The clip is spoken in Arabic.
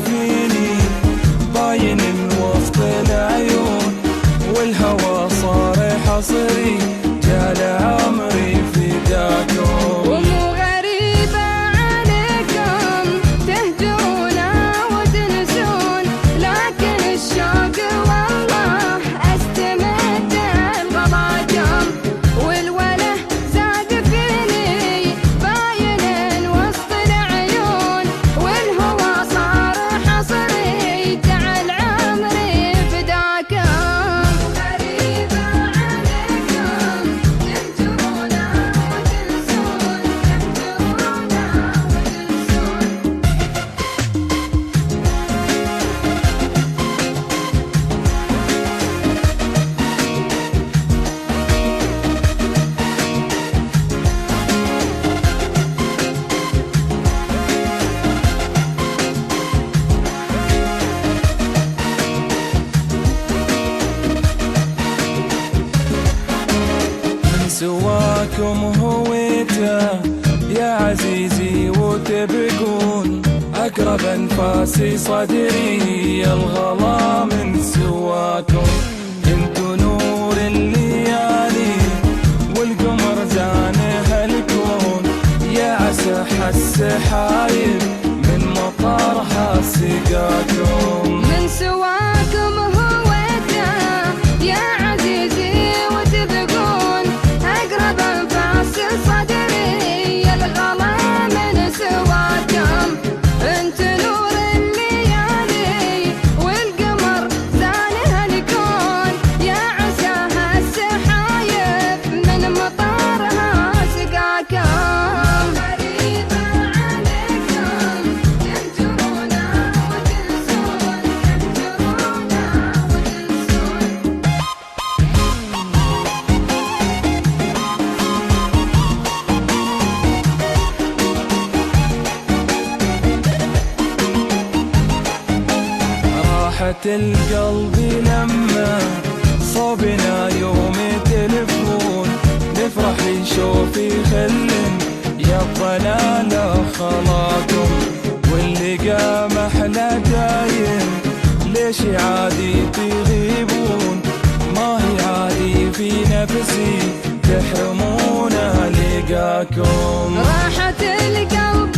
فيني باين وسط العيون، والهوى صار حصري جال عمري فداكم. ومو غريبة عليكم تهجرونا وتنسون، لكن الشوق والله استمد الغضاكم، والوله زاد فيني باين وسط العيون، والهوى صار حصري جعل عمري فداكم. غريبة عليكم تهجرونا وتنسون، تهجرونا وتنسون. من سواكم هويته يا عزيزي وتبقون، أقرب أنفاسي صدري الغلا من سواكم. انتو نور الليالي والقمر زانه الكون، يا عسح السحايب من مطرها سقاكم. من سواكم هويته يا عزيزي وتبقون، أقرب أنفاس صدري الغلا من سواكم. انت نور الليالي والقمر زانه الكون، يا عساها السحايب من مطارها سقاكم. غريبة عليكم تهجرونا وتنسون، تهجرونا وتنسون. راحة القلب لما صوبنا يوم تلفون، نفرح نشوف يخلن يا الضلالة خلاكم، واللقا محلى دايم ليش عادي تغيبون، ما هي عادي في نفسي تحرمونا لقاكم. راحة القلب